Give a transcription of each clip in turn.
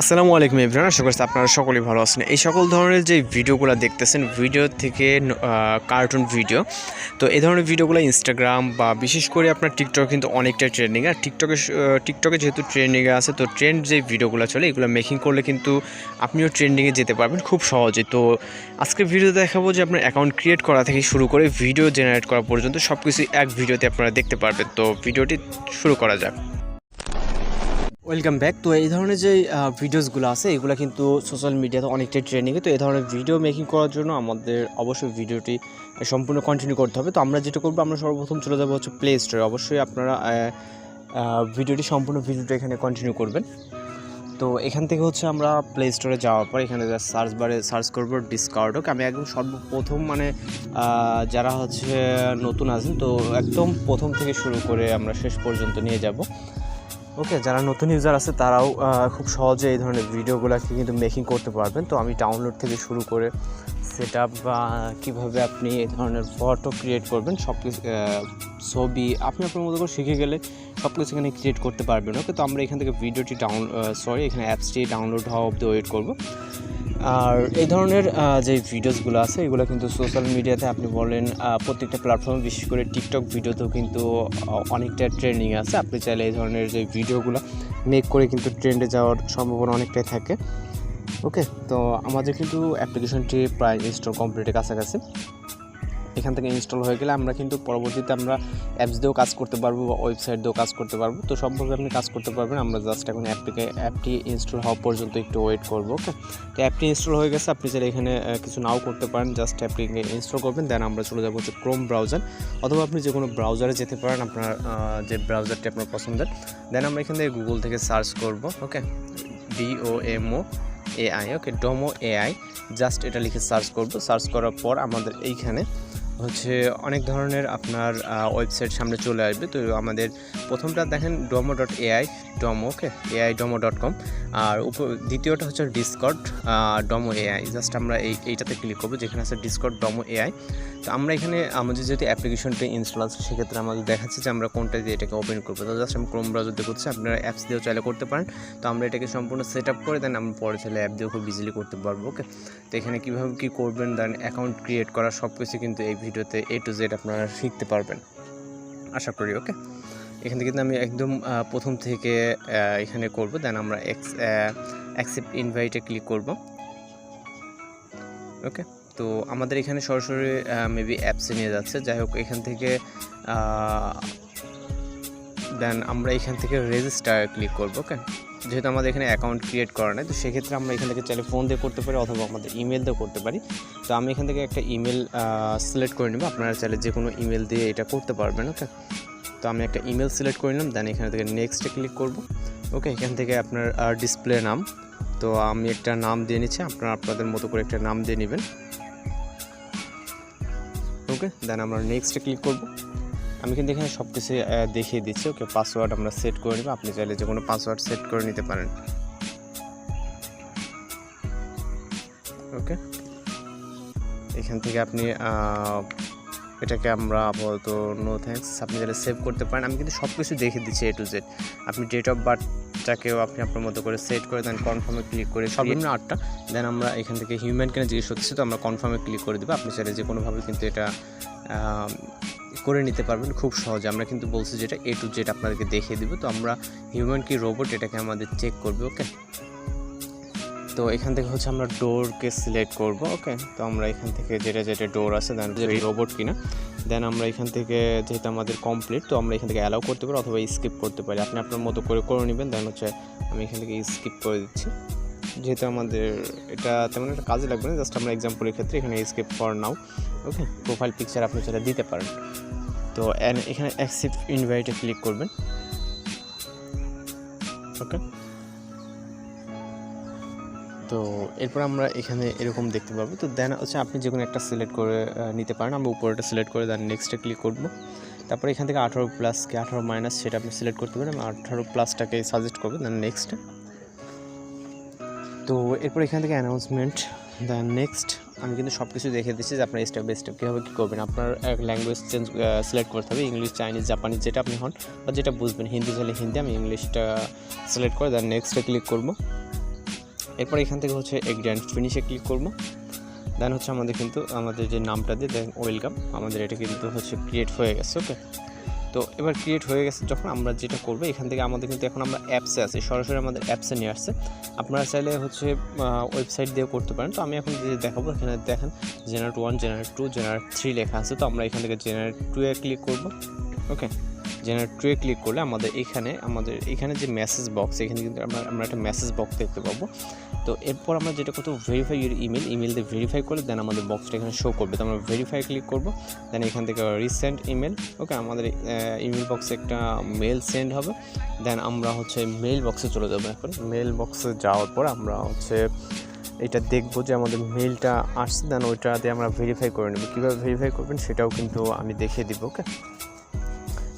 আসসালামু আলাইকুম এভরিওয়ান, আশা করছি আপনারা সকলেই ভালো আছেন। এই সকল ধরনের যে ভিডিওগুলো দেখতেছেন, ভিডিও থেকে কার্টুন ভিডিও, তো এই ধরনের ভিডিওগুলো ইনস্টাগ্রাম বা বিশেষ করে আপনার টিকটক কিন্তু অনেকটাই ট্রেন্ডিং। আর টিকটকে যেহেতু ট্রেন্ডিংয়ে আছে, তো ট্রেন্ড যে ভিডিওগুলো চলে এগুলো মেকিং করলে কিন্তু আপনিও ট্রেন্ডিংয়ে যেতে পারবেন খুব সহজে। তো আজকের ভিডিওতে দেখাবো যে আপনার অ্যাকাউন্ট ক্রিয়েট করা থেকে শুরু করে ভিডিও জেনারেট করা পর্যন্ত সব কিছু এক ভিডিওতে আপনারা দেখতে পারবেন। তো ভিডিওটি শুরু করা যাক। Welcome back. তো এই ধরনের যে ভিডিওসগুলো আছে এগুলো কিন্তু সোশ্যাল মিডিয়াতে অনেকটাই ট্রেন্ডিংয়ে। তো এই ধরনের ভিডিও মেকিং করার জন্য আমাদের অবশ্যই ভিডিওটি সম্পূর্ণ কন্টিনিউ করতে হবে। তো আমরা যেটা করবো, আমরা সর্বপ্রথম চলে যাবো হচ্ছে প্লে স্টোরে। অবশ্যই আপনারা ভিডিওটি এখানে কন্টিনিউ করবেন। তো এখান থেকে হচ্ছে আমরা প্লে স্টোরে যাওয়ার পর এখানে সার্চ বারে সার্চ করবো ডিসকর্ডক। আমি একদম সর্বপ্রথম যারা হচ্ছে নতুন আছেন, তো একদম প্রথম থেকে শুরু করে আমরা শেষ পর্যন্ত নিয়ে যাব। ওকে, যারা নতুন ইউজার আছে তারাও খুব সহজে এই ধরনের ভিডিওগুলোকে কিন্তু মেকিং করতে পারবেন। তো আমি ডাউনলোড থেকে শুরু করে সেট আপ বা কীভাবে আপনি এই ধরনের ফটো ক্রিয়েট করবেন, সব কিছু ছবি আপনি আপনার মতো করে শিখে গেলে সব কিছু এখানে ক্রিয়েট করতে পারবেন। ওকে, তো আমরা এখান থেকে ভিডিওটি এখানে অ্যাপসটি ডাউনলোড হওয়া অবধি ওয়েট করব। আর এই ধরনের যে ভিডিওসগুলো আছে এগুলো কিন্তু সোশ্যাল মিডিয়াতে আপনি বলেন প্রত্যেকটা প্ল্যাটফর্মে, বিশেষ করে টিকটক ভিডিওতেও কিন্তু অনেকটা ট্রেন্ডিং আছে। আপনি চাইলে এই ধরনের যে ভিডিওগুলো মেক করে কিন্তু ট্রেন্ডে যাওয়ার সম্ভাবনা অনেকটাই থাকে। ওকে, তো আমাদের কিন্তু অ্যাপ্লিকেশনটি প্রায় ইনস্টল কমপ্লিটের কাছাকাছি। এখান থেকে ইনস্টল হয়ে গেলে আমরা কিন্তু পরবর্তীতে আমরা অ্যাপস দিয়েও কাজ করতে পারবো বা ওয়েবসাইট দিয়েও কাজ করতে পারবো। তো সবভাবে আপনি কাজ করতে পারবেন। আমরা জাস্ট এখন অ্যাপটি ইনস্টল হওয়া পর্যন্ত একটু ওয়েট করবো। ওকে, তো অ্যাপটি ইনস্টল হয়ে গেছে। আপনি চাইলে এখানে কিছু নাও করতে পারেন, জাস্ট অ্যাপটিকে ইনস্টল করবেন। দেন আমরা চলে যাবো হচ্ছে ক্রোম ব্রাউজার, অথবা আপনি যে কোনো ব্রাউজারে যেতে পারেন, আপনার যে ব্রাউজারটি আপনার পছন্দের। দেন আমরা এখান থেকে গুগল থেকে সার্চ করবো। ওকে, DOMO AI। ওকে, ডোমো AI, জাস্ট এটা লিখে সার্চ করব। সার্চ করার পর আমাদের এইখানে হচ্ছে অনেক ধরনের আপনার ওয়েবসাইট সামনে চলে আসবে। তো আমাদের প্রথমটা দেখেন domo.ai, ডোমো। ওকে, ai.domo.com। আর দ্বিতীয়টা হচ্ছে ডিসকর্ড ডোমো AI। জাস্ট আমরা এইটাতে ক্লিক করবো যেখানে আছে ডিসকর্ড ডোমো AI। তো আমরা এখানে আমাদের যেহেতু অ্যাপ্লিকেশনটা ইনস্টল আছে, সেক্ষেত্রে আমাদের দেখাচ্ছে যে আমরা কোনটা দিয়ে এটাকে ওপেন করবো। তো জাস্ট আমি ক্রোম ব্রাউজার দিয়ে করছি, আপনারা অ্যাপস দিয়েও চাইলে করতে পারেন। তো আমরা এটাকে সম্পূর্ণ সেট আপ করে দেন আমরা পরে চাইলে অ্যাপ দিয়েও খুব ইজিলি করতে পারবো। ওকে, তো এখানে কীভাবে কী করবেন, দেন অ্যাকাউন্ট ক্রিয়েট করা সব কিছু কিন্তু এই ভিডিওতে A to Z আপনারা শিখতে পারবেন আশা করি। ওকে, এখান থেকে কিন্তু আমি একদম প্রথম থেকে এখানে করব। দেন আমরা অ্যাকসেপ্ট ইনভাইটে ক্লিক করব। ওকে, তো আমাদের এখানে সরাসরি মেবি অ্যাপসে নিয়ে যাচ্ছে। যাই হোক, এখান থেকে দেন আমরা এখান থেকে রেজিস্টার ক্লিক করব। ওকে, যেহেতু আমাদের এখানে অ্যাকাউন্ট ক্রিয়েট করা নেই, তো সেক্ষেত্রে আমরা এখান থেকে চাইলে ফোন দিয়ে করতে পারি অথবা আমাদের ইমেল দিয়েও করতে পারি। তো আমি এখান থেকে একটা ইমেল সিলেক্ট করে নেব। আপনারা চাইলে যে কোনো ইমেল দিয়ে এটা করতে পারবেন। ওকে, তো আমি একটা ইমেল সিলেক্ট করে নিলাম। দেন এখান থেকে নেক্সটে ক্লিক করব। ওকে, এখান থেকে আপনার ডিসপ্লে নাম, তো আমি একটা নাম দিয়ে নিচ্ছি, আপনারা আপনাদের মতো করে একটা নাম দিয়ে নেবেন। ওকে, দেন আমরা নেক্সটে ক্লিক করব। আমি কিন্তু এখানে সব কিছু দেখিয়ে দিচ্ছি। ওকে, পাসওয়ার্ড আমরা সেট করে নেব। আপনি চাইলে যে কোনো পাসওয়ার্ড সেট করে নিতে পারেন। ওকে, এখান থেকে আপনি এটাকে আমরা আপাতত নো থ্যাঙ্কস, আপনি চাইলে সেভ করতে পারেন। আমি কিন্তু সব কিছু দেখিয়ে দিচ্ছি A to Z। আপনি ডেট অফ বার্থটাকেও আপনি আপনার মতো করে সেট করে দেন, কনফার্মে ক্লিক করে সর্বনিম্ন 8টা। দেন আমরা এখান থেকে হিউম্যান কেন জিজ্ঞেস হচ্ছে, তো আমরা কনফার্মে ক্লিক করে দেবো। আপনি চাইলে যে কোনোভাবে কিন্তু এটা করে নিতে পারবেন খুব সহজে। আমরা কিন্তু বলছি যেটা A to Z আপনাদেরকে দেখিয়ে দিব। তো আমরা হিউম্যান কি রোবট এটাকে আমাদের চেক করবে। ওকে, তো এখান থেকে হচ্ছে আমরা ডোরকে সিলেক্ট করব। ওকে, তো আমরা এখান থেকে যেটা ডোর আছে দেন রোবট কিনা। দেন আমরা এখান থেকে যেহেতু আমাদের কমপ্লিট, তো আমরা এখান থেকে অ্যালাউ করতে পারি অথবা স্কিপ করতে পারি, আপনি আপনার মতো করে নেবেন। দেন হচ্ছে আমি এখান থেকে স্কিপ করে দিচ্ছি, যেহেতু আমাদের এটা তেমন একটা কাজে লাগবে না। জাস্ট আমরা এক্সাম্পলের ক্ষেত্রে এখানে skip for now. Okay, profile picture আপনি সেটা দিতে পারেন। তো এখানে অ্যাকসেপ্ট ইনভাইটে ক্লিক করবেন। ওকে, তো এরপর আমরা এখানে এরকম দেখতে পাবো। তো দেন হচ্ছে আপনি যে কোনো একটা সিলেক্ট করে নিতে পারেন। আমরা উপরেটা সিলেক্ট করে দেন নেক্সটে ক্লিক করব। তারপর এখান থেকে 18+ কি 18- সেটা আপনি সিলেক্ট করতে পারেন। আমি 18+টাকে সাজেস্ট করবো। Then next. তো এরপর এখান থেকে অ্যানাউন্সমেন্ট, দেন নেক্সট। আমি কিন্তু সব কিছু দেখে দিচ্ছি যে আপনার স্টেপ বাই স্টেপ কীভাবে কী করবেন। আপনার ল্যাঙ্গুয়েজ সিলেক্ট করতে হবে, ইংলিশ, চাইনিজ, জাপানিজ যেটা আপনি হন বা যেটা বুঝবেন। হিন্দি চাইলে হিন্দি, আমি ইংলিশটা সিলেক্ট করে দেন নেক্সটে ক্লিক করব। এরপর এখান থেকে হচ্ছে এগ্রি অ্যান্ড ফিনিশে ক্লিক করব। দেন হচ্ছে আমাদের কিন্তু আমাদের যে নামটা দিয়ে দেন ওয়েলকাম, আমাদের এটা কিন্তু হচ্ছে ক্রিয়েট হয়ে গেছে। ওকে, তো এবার ক্রিয়েট হয়ে গেছে যখন আমরা যেটা করবো এখান থেকে আমাদের কিন্তু এখন আমরা অ্যাপসে আছি, সরাসরি আমাদের অ্যাপসে নিয়ে আসছে। আপনারা চাইলে হচ্ছে ওয়েবসাইট দিয়েও করতে পারেন। তো আমি এখন যে দেখাবো এখানে দেখেন জেনারেট 1, জেনারেট 2, জেনারেট 3 লেখা আছে। তো আমরা এখান থেকে জেনারেট 2 এ ক্লিক করব। ওকে, জেনারেট 2 এ ক্লিক করলে আমাদের এখানে যে মেসেজ বক্স, এখানে কিন্তু আমরা একটা মেসেজ বক্স দেখতে পাবো। তো এরপর আমরা যেটা করতে ভেরিফাই ইউর ইমেল দিয়ে ভেরিফাই করলে দেন আমাদের বক্সটা এখানে শো করবে। তো আমরা ভেরিফাই ক্লিক করব। দেন এখান থেকে রিসেন্ট ইমেল। ওকে, আমাদের ইমেল বক্সে একটা মেল সেন্ড হবে। দেন আমরা হচ্ছে মেল বক্সে চলে যাবো। এখন মেল বক্সে যাওয়ার পর আমরা হচ্ছে এটা দেখবো যে আমাদের মেলটা আসছে। দেন ওইটা দিয়ে আমরা ভেরিফাই করে নেব। কীভাবে ভেরিফাই করবেন সেটাও কিন্তু আমি দেখিয়ে দিব। ওকে,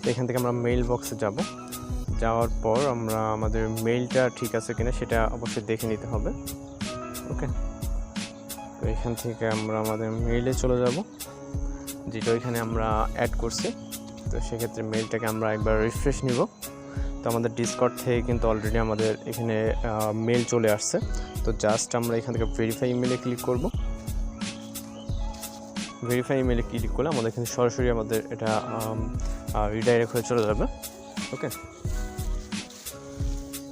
তো এখান থেকে আমরা মেল বক্সে যাব। যাওয়ার পর আমরা আমাদের মেইলটা ঠিক আছে কিনা সেটা অবশ্যই দেখে নিতে হবে। ওকে, তো এখান থেকে আমরা আমাদের মেইলে চলে যাব, যেটা ওইখানে আমরা অ্যাড করছি। তো সেক্ষেত্রে মেইলটাকে আমরা একবার রিফ্রেশ নিব। তো আমাদের ডিসকর্ড থেকে কিন্তু অলরেডি আমাদের এখানে মেল চলে আসছে। তো জাস্ট আমরা এখান থেকে ভেরিফাই ইমেলে ক্লিক করব। ভেরিফাই ইমেলে ক্লিক করলে আমাদের এখানে সরাসরি আমাদের এটা রিডাইরেক্ট হয়ে চলে যাবে। ওকে,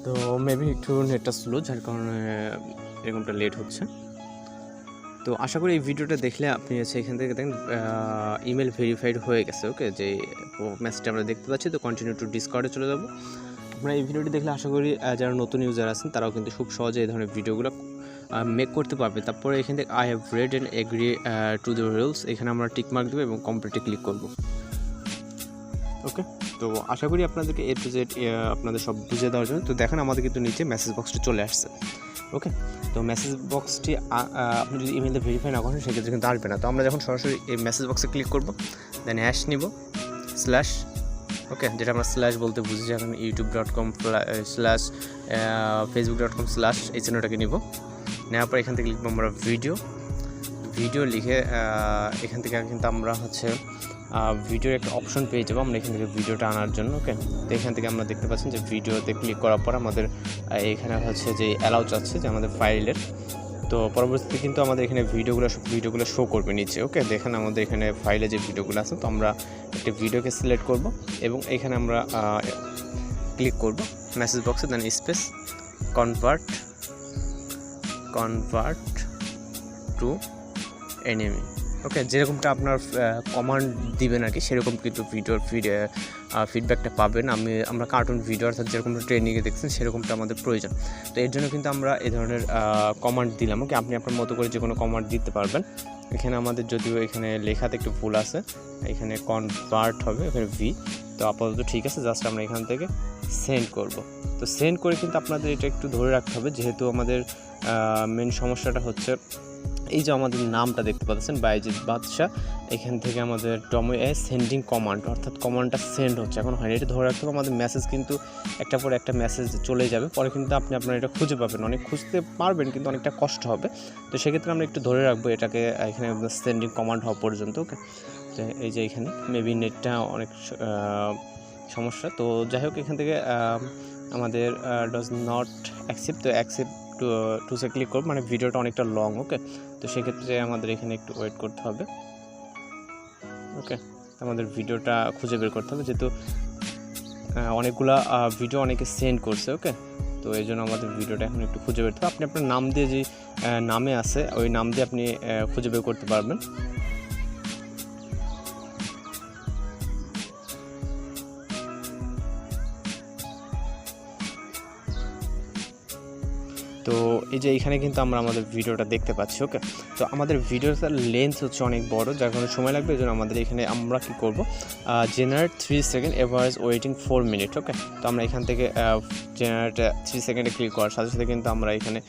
তো মেবি একটু নেটটা স্লো, যার কারণে এরকমটা লেট হচ্ছে। তো আশা করি এই ভিডিওটা দেখলে আপনি হচ্ছে এখান থেকে দেখেন ইমেল ভেরিফাইড হয়ে গেছে। ওকে, যে মেসেজটা আমরা দেখতে পাচ্ছি। তো কন্টিনিউ টু ডিসকর্ডে চলে যাব। আপনারা এই ভিডিওটি দেখলে আশা করি যারা নতুন ইউজার আছেন তারাও কিন্তু খুব সহজে এই ধরনের ভিডিওগুলো মেক করতে পারবে। তারপরে এখান থেকে I have read and agree to the rules, এখানে আমরা টিক মার্ক দেবো এবং কমপ্লিটে ক্লিক করব। ওকে, তো আশা করি আপনাদেরকে A to Z আপনাদের সব বুঝিয়ে দেওয়ার জন্য। তো দেখেন আমাদের কিন্তু নিচে মেসেজ বক্সটি চলে আসছে। ওকে, তো মেসেজ বক্সটি আপনি যদি ইমেলটা ভেরিফাই না করেন সেক্ষেত্রে কিন্তু আসবে না। তো আমরা যখন সরাসরি এই মেসেজ বক্সে ক্লিক করব, দেন হ্যাশ নিব স্ল্যাশ। ওকে, যেটা আমরা স্ল্যাশ বলতে বুঝি, এখন youtube.com স্ল্যাশ facebook.com স্ল্যাশ এই চিহ্নটাকে নিব। নেওয়ার পর এখান থেকে লিখবো আমরা ভিডিও লিখে এখান থেকে কিন্তু আমরা হচ্ছে ভিডিওর একটা অপশন পেয়ে যাবো আমরা এখান থেকে ভিডিওটা আনার জন্য। ওকে, তো এখান থেকে আমরা দেখতে পাচ্ছেন যে ভিডিওতে ক্লিক করার পর আমাদের এখানে হচ্ছে যে অ্যালাউ চাচ্ছে যে আমাদের ফাইলের। তো পরবর্তীতে কিন্তু আমাদের এখানে ভিডিওগুলো শো করবে নিচে। ওকে, দেখেন আমাদের এখানে ফাইলে যে ভিডিওগুলো আছে। তো আমরা একটা ভিডিওকে সিলেক্ট করব এবং এখানে আমরা ক্লিক করব মেসেজ বক্সে, দেন স্পেস কনভার্ট টু এনিমি। ওকে, যেরকমটা আপনার কমান্ড দিবেন আর কি সেরকম কিন্তু ভিডিওর ফিডব্যাকটা পাবেন। আমরা কার্টুন ভিডিও অর্থাৎ যেরকমটা ট্রেনিংয়ে দেখছেন সেরকমটা আমাদের প্রয়োজন। তো এর জন্য কিন্তু আমরা এই ধরনের কমান্ড দিলাম। ওকে, আপনি আপনার মতো করে যে কোনো কমান্ড দিতে পারবেন। এখানে আমাদের যদিও এখানে লেখাতে একটু ভুল আছে, এখানে কনভার্ট হবে, এখানে ভি। তো আপাতত ঠিক আছে, জাস্ট আমরা এখান থেকে সেন্ড করব। তো সেন্ড করে কিন্তু আপনাদের এটা একটু ধরে রাখতে হবে, যেহেতু আমাদের মেন সমস্যাটা হচ্ছে এই যে আমাদের নামটা দেখতে পাচ্ছেন বাইজিৎ বাদশাহ, এখান থেকে আমাদের ডোমো সেন্ডিং কমান্ড, অর্থাৎ কমান্ডটা সেন্ড হচ্ছে এখন হয়নি। এটা ধরে রাখতে হবে, আমাদের মেসেজ কিন্তু একটার পর একটা মেসেজ চলে যাবে, পরে কিন্তু আপনার এটা খুঁজে পাবেন, অনেক খুঁজতে পারবেন কিন্তু অনেকটা কষ্ট হবে। তো সেক্ষেত্রে আমরা একটু ধরে রাখবো এটাকে এখানে সেন্ডিং কমান্ড হওয়া পর্যন্ত। ওকে, তো এই যে এখানে মেবি নেটটা অনেক সমস্যা। তো যাই হোক, এখান থেকে আমাদের ডাজ নট অ্যাকসেপ্ট, তো অ্যাকসেপ্ট টু সে ক্লিক করব, মানে ভিডিওটা অনেকটা লং। ওকে, তো সেক্ষেত্রে আমাদের এখানে একটু ওয়েট করতে হবে। ওকে, আমাদের ভিডিওটা খুঁজে বের করতে হবে, যেহেতু অনেকগুলা ভিডিও অনেকে সেন্ড করছে। ওকে, তো এই জন্য আমাদের ভিডিওটা এখন একটু খুঁজে বের করতে হবে। আপনি আপনার নাম দিয়ে যে নামে আছে ওই নাম দিয়ে আপনি খুঁজে বের করতে পারবেন। তো এই যে এখানে কিন্তু আমরা আমাদের ভিডিওটা দেখতে পাচ্ছি। ওকে, তো আমাদের ভিডিওটার লেন্থ হচ্ছে অনেক বড়, যার কারণে সময় লাগবে। এই জন্য আমাদের এখানে আমরা কি করব, generate 3 second average waiting 4 minute. Okay, তো আমরা এখান থেকে জেনারেট 3 সেকেন্ডে ক্লিক করার সাথে সাথে কিন্তু আমরা এখানে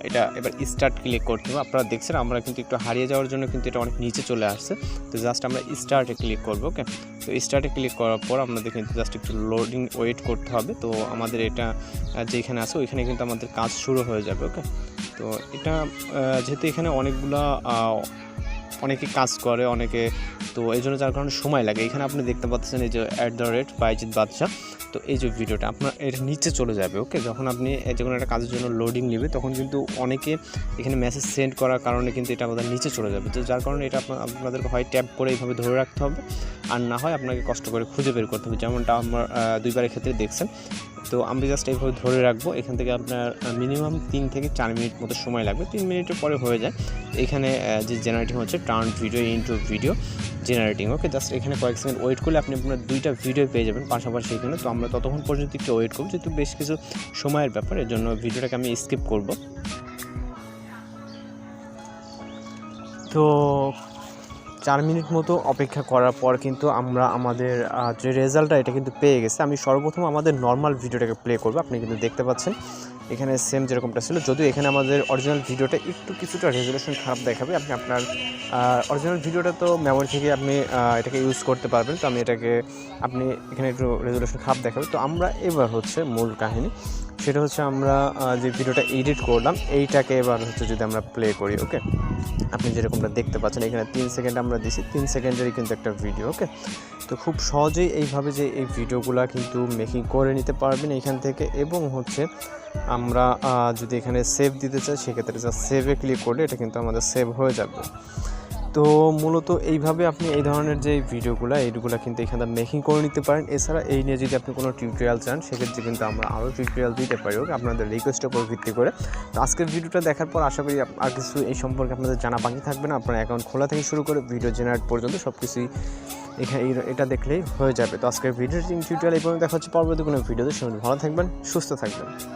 এটা এবার স্টার্ট ক্লিক করতে হবে। আপনারা দেখছেন আমরা কিন্তু একটু হারিয়ে যাওয়ার জন্য কিন্তু এটা অনেক নিচে চলে আসছে। তো জাস্ট আমরা স্টার্টে ক্লিক করবো। ওকে, তো স্টার্টে ক্লিক করার পর আমাদের কিন্তু জাস্ট একটু লোডিং ওয়েট করতে হবে। তো আমাদের এটা যেখানে আছে ওইখানে কিন্তু আমাদের কাজ শুরু হয়ে যাবে। ওকে, তো এটা যেহেতু এখানে অনেকগুলা অনেকে কাজ করে অনেকে, তো এই জন্য যার কারণে সময় লাগে। এখানে আপনি দেখতে পাচ্ছেন এই যে @বাইজিৎ বাদশা, তো এই যে ভিডিওটা আপনার এর নিচে চলে যাবে। ওকে, যখন আপনি যে কোনো একটা কাজের জন্য লোডিং নেবে তখন কিন্তু অনেকে এখানে মেসেজ সেন্ড করার কারণে কিন্তু এটা আমাদের নিচে চলে যাবে। তো যার কারণে এটা আপনাদেরকে হয় ট্যাপ করে এইভাবে ধরে রাখতে হবে, আর না হয় আপনাকে কষ্ট করে খুঁজে বের করতে হবে, যেমনটা আমার 2বারের ক্ষেত্রে দেখছেন। তো আমি জাস্ট এইভাবে ধরে রাখবো। এখান থেকে আপনার মিনিমাম 3 থেকে 4 মিনিট মতো সময় লাগবে, 3 মিনিটের পরে হয়ে যায়। এখানে যে জেনারেটিং হচ্ছে turn video into video generating. Okay, just এখানে কয়েক সেকেন্ড ওয়েট করলে আপনি আপনার 2টা ভিডিও পেয়ে যাবেন পাশাপাশি এখানে। তো আমরা ততক্ষণ পর্যন্ত একটু ওয়েট করব, যেহেতু বেশ কিছু সময়ের ব্যাপার, এর জন্য ভিডিওটাকে আমি স্কিপ করব। তো 4 মিনিট মতো অপেক্ষা করার পর কিন্তু আমরা আমাদের যে রেজাল্টটা এটা কিন্তু পেয়ে গেছে। আমি সর্বপ্রথম আমাদের নর্মাল ভিডিওটাকে প্লে করব। আপনি কিন্তু দেখতে পাচ্ছেন এখানে সেম যেরকমটা ছিল, যদিও এখানে আমাদের অরিজিনাল ভিডিওটা কিছুটা রেজুলেশন খারাপ দেখাবে। আপনি আপনার অরিজিনাল ভিডিওটা তো মেমোরি থেকে আপনি এটাকে ইউজ করতে পারবেন। তো আমি আপনি এখানে একটু রেজুলেশন খারাপ দেখাবে। তো আমরা এবার হচ্ছে মূল কাহিনী, সেটা হচ্ছে আমরা যে ভিডিওটা এডিট করলাম এইটাকে এবার হচ্ছে যদি আমরা প্লে করি। ওকে, আপনি যেরকমটা দেখতে পাচ্ছেন এখানে 3 সেকেন্ড আমরা দিছি, 3 সেকেন্ডেরই কিন্তু একটা ভিডিও। ওকে, তো খুব সহজেই এইভাবে যে এই ভিডিওগুলো কিন্তু মেকিং করে নিতে পারবেন এখান থেকে। এবং হচ্ছে আমরা যদি এখানে সেভ দিতে চাই সেক্ষেত্রে যা সেভে ক্লিক করলে এটা কিন্তু আমাদের সেভ হয়ে যাবে। তো মূলত এইভাবে আপনি এই ধরনের যে এইগুলো কিন্তু এখানে মেকিং করে নিতে পারেন। এছাড়া এই নিয়ে যদি আপনি কোনো টিউটোরিয়াল চান সেক্ষেত্রে কিন্তু আমরা আরও টিউটোরিয়াল দিতে পারি, ওকে, আপনাদের রিকোয়েস্টের উপর ভিত্তি করে। তো আজকের ভিডিওটা দেখার পর আশা করি আর কিছু এই সম্পর্কে আপনাদের জানা বাকি থাকবে না। আপনার অ্যাকাউন্ট খোলা থেকে শুরু করে ভিডিও জেনারেট পর্যন্ত সব কিছুই এখানে এটা দেখলেই হয়ে যাবে। তো আজকের ভিডিও টিউটোরিয়াল এই পর্যন্ত দেখা হচ্ছে পরবর্তী কোনো ভিডিওতে। সবাই ভালো থাকবেন, সুস্থ থাকবেন।